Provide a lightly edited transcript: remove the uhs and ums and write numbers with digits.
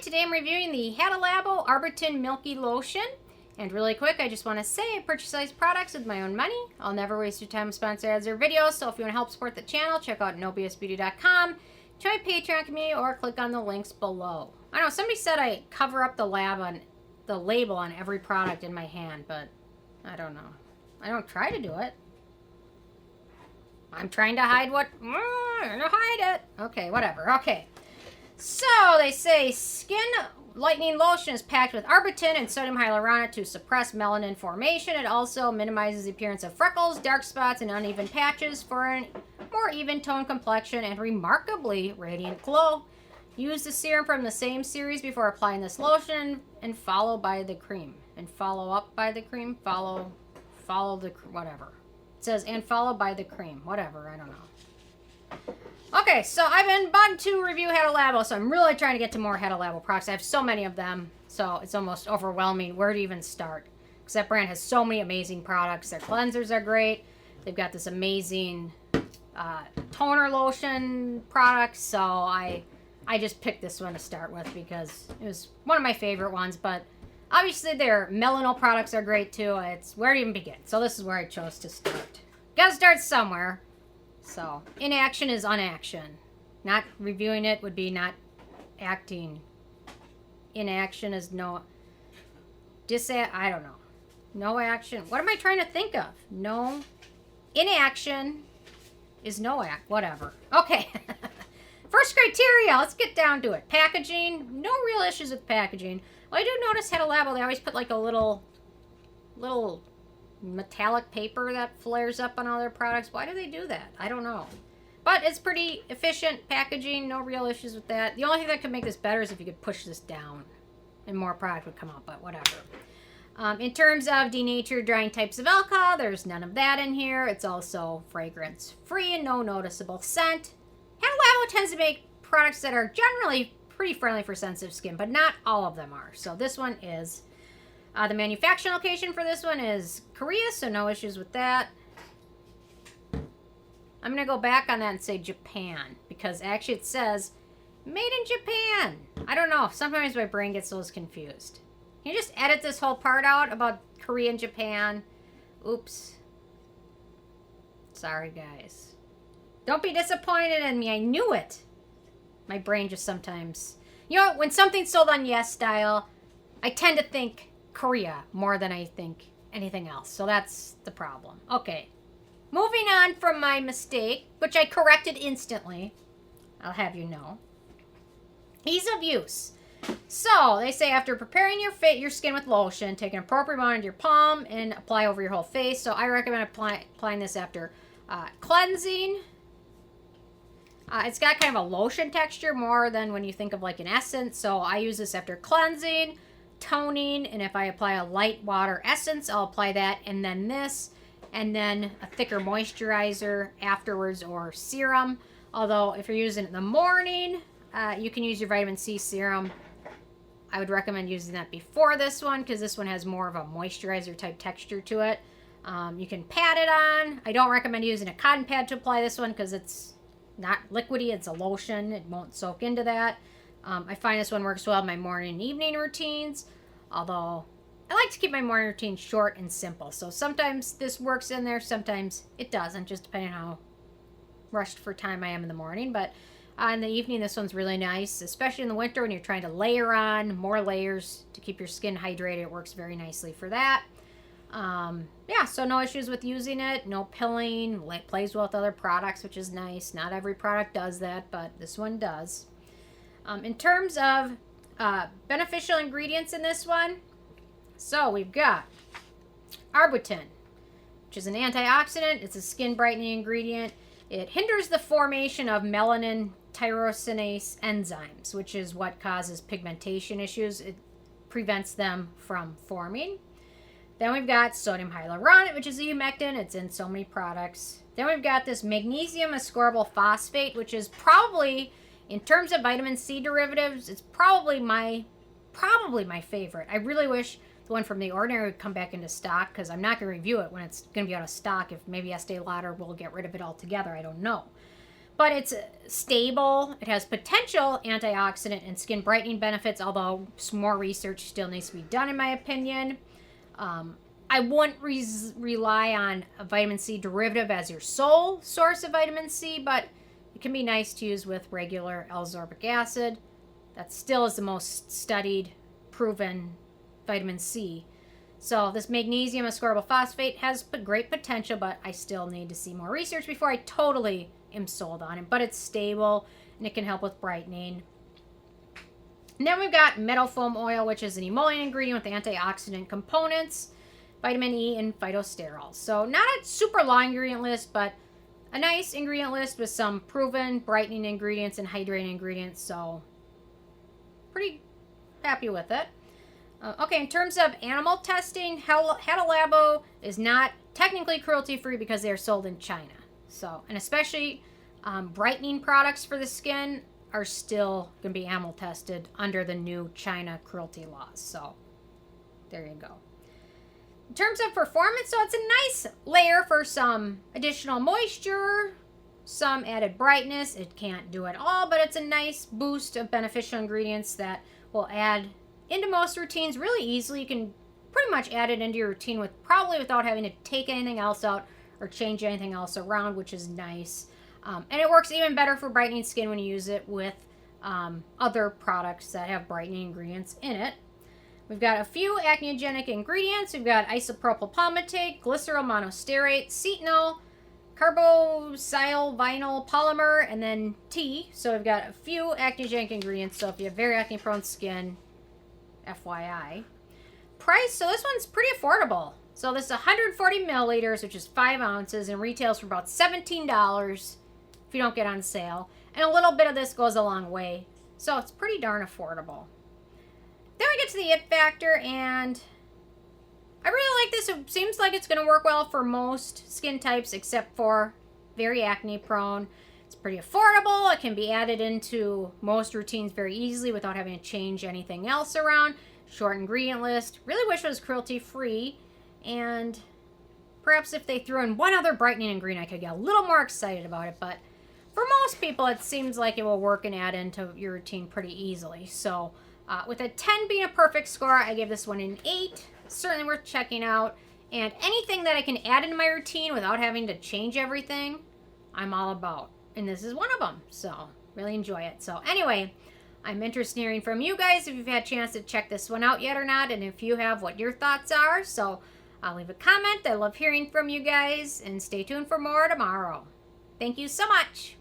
Today I'm reviewing the Hada Labo Whitening Milky Lotion. And really quick, I just want to say I purchase these products with my own money. I'll never waste your time with sponsor ads or videos, so if you want to help support the channel, check out nobsbeauty.com, join my Patreon community, or click on the links below. I know, somebody said I cover up the label on every product in my hand, but I don't know. I don't try to do it. I'm trying to hide what... I'm gonna hide it. Okay, whatever. Okay. So, they say skin lightening lotion is packed with arbutin and sodium hyaluronate to suppress melanin formation. It also minimizes the appearance of freckles, dark spots, and uneven patches for a more even tone complexion and remarkably radiant glow. Use the serum from the same series before applying this lotion and follow by the cream. And follow up by the cream? Follow the... whatever. It says, and follow by the cream. Whatever, I don't know. Okay, so I've been bugged to review Hada Labo, so I'm really trying to get to more Hada Labo products. I have so many of them, so it's almost overwhelming where to even start. Because that brand has so many amazing products. Their cleansers are great. They've got this amazing toner lotion product, so I just picked this one to start with because it was one of my favorite ones. But obviously their melanol products are great too. It's where to even begin. So this is where I chose to start. Gotta start somewhere. So, inaction is unaction. Not reviewing it would be not acting. Inaction is no... I don't know. No action. What am I trying to think of? No. Inaction is no act. Whatever. Okay. First criteria. Let's get down to it. Packaging. No real issues with packaging. Well, I do notice Hada Labo, they always put like a little metallic paper that flares up on all their products. Why do they do that? I don't know. But it's pretty efficient packaging. No real issues with that. The only thing that could make this better is if you could push this down and more product would come out, but whatever. In terms of denatured drying types of alcohol, there's none of that in here. It's also fragrance free and no noticeable scent. Hada Labo tends to make products that are generally pretty friendly for sensitive skin, but not all of them are. So this one is. The manufacturing location for this one is Korea, so no issues with that. I'm going to go back on that and say Japan, because actually it says made in Japan. I don't know. Sometimes my brain gets those confused. Can you just edit this whole part out about Korea and Japan? Oops. Sorry, guys. Don't be disappointed in me. I knew it. My brain just sometimes... You know, when something's sold on Yesstyle, I tend to think Korea more than I think anything else. So that's the problem. Okay. Moving on from my mistake, which I corrected instantly. I'll have you know. Ease of use. So, they say after preparing your skin with lotion, take an appropriate amount of your palm and apply over your whole face. So, I recommend applying this after cleansing. It's got kind of a lotion texture more than when you think of like an essence. So, I use this after cleansing, toning, and if I apply a light water essence, I'll apply that, and then this, and then a thicker moisturizer afterwards or serum. Although if you're using it in the morning, you can use your vitamin C serum. I would recommend using that before this one because this one has more of a moisturizer type texture to it. You can pat it on. I don't recommend using a cotton pad to apply this one because it's not liquidy, it's a lotion. It won't soak into that. I find this one works well in my morning and evening routines, although I like to keep my morning routine short and simple. So sometimes this works in there, sometimes it doesn't, just depending on how rushed for time I am in the morning. But in the evening, this one's really nice, especially in the winter when you're trying to layer on more layers to keep your skin hydrated. It works very nicely for that. Yeah, so no issues with using it, no pilling, it plays well with other products, which is nice. Not every product does that, but this one does. In terms of beneficial ingredients in this one, so we've got arbutin, which is an antioxidant. It's a skin brightening ingredient. It hinders the formation of melanin tyrosinase enzymes, which is what causes pigmentation issues. It prevents them from forming. Then we've got sodium hyaluronate, which is a humectant. It's in so many products. Then we've got this magnesium ascorbyl phosphate, which is probably... in terms of vitamin C derivatives, it's probably my favorite. I really wish the one from The Ordinary would come back into stock because I'm not going to review it when it's going to be out of stock. If maybe Estee Lauder will get rid of it altogether, I don't know. but it's stable. It has potential antioxidant and skin brightening benefits, although some more research still needs to be done, in my opinion. I wouldn't rely on a vitamin C derivative as your sole source of vitamin C, but it can be nice to use with regular L-ascorbic acid. That still is the most studied, proven vitamin C. So this magnesium ascorbyl phosphate has great potential, but I still need to see more research before I totally am sold on it. But it's stable, and it can help with brightening. And then we've got meadowfoam oil, which is an emollient ingredient with antioxidant components, vitamin E, and phytosterols. So not a super long ingredient list, but a nice ingredient list with some proven brightening ingredients and hydrating ingredients. So pretty happy with it. Okay, in terms of animal testing, Hada Labo is not technically cruelty-free because they are sold in China. So, and especially brightening products for the skin are still going to be animal tested under the new China cruelty laws. So, there you go. In terms of performance, so it's a nice layer for some additional moisture, some added brightness. It can't do it all, but it's a nice boost of beneficial ingredients that will add into most routines really easily. You can pretty much add it into your routine without having to take anything else out or change anything else around, which is nice. And it works even better for brightening skin when you use it with other products that have brightening ingredients in it. We've got a few acneogenic ingredients. We've got isopropyl palmitate, glyceryl monostearate, cetanol, carboxyvinyl polymer, and then tea. So we've got a few acneogenic ingredients. So if you have very acne-prone skin, FYI. Price, so this one's pretty affordable. So this is 140 milliliters, which is 5 ounces, and retails for about $17 if you don't get on sale. And a little bit of this goes a long way. So it's pretty darn affordable. Then we get to the it factor, and I really like this. It seems like it's going to work well for most skin types except for very acne prone. It's pretty affordable. It can be added into most routines very easily without having to change anything else around. Short ingredient list. Really wish it was cruelty free, and perhaps if they threw in one other brightening ingredient I could get a little more excited about it, but for most people it seems like it will work and add into your routine pretty easily. So with a 10 being a perfect score, I give this one an 8. Certainly worth checking out. And anything that I can add into my routine without having to change everything, I'm all about. And this is one of them. So really enjoy it. So anyway, I'm interested in hearing from you guys if you've had a chance to check this one out yet or not. And if you have, what your thoughts are. So I'll leave a comment. I love hearing from you guys. And stay tuned for more tomorrow. Thank you so much.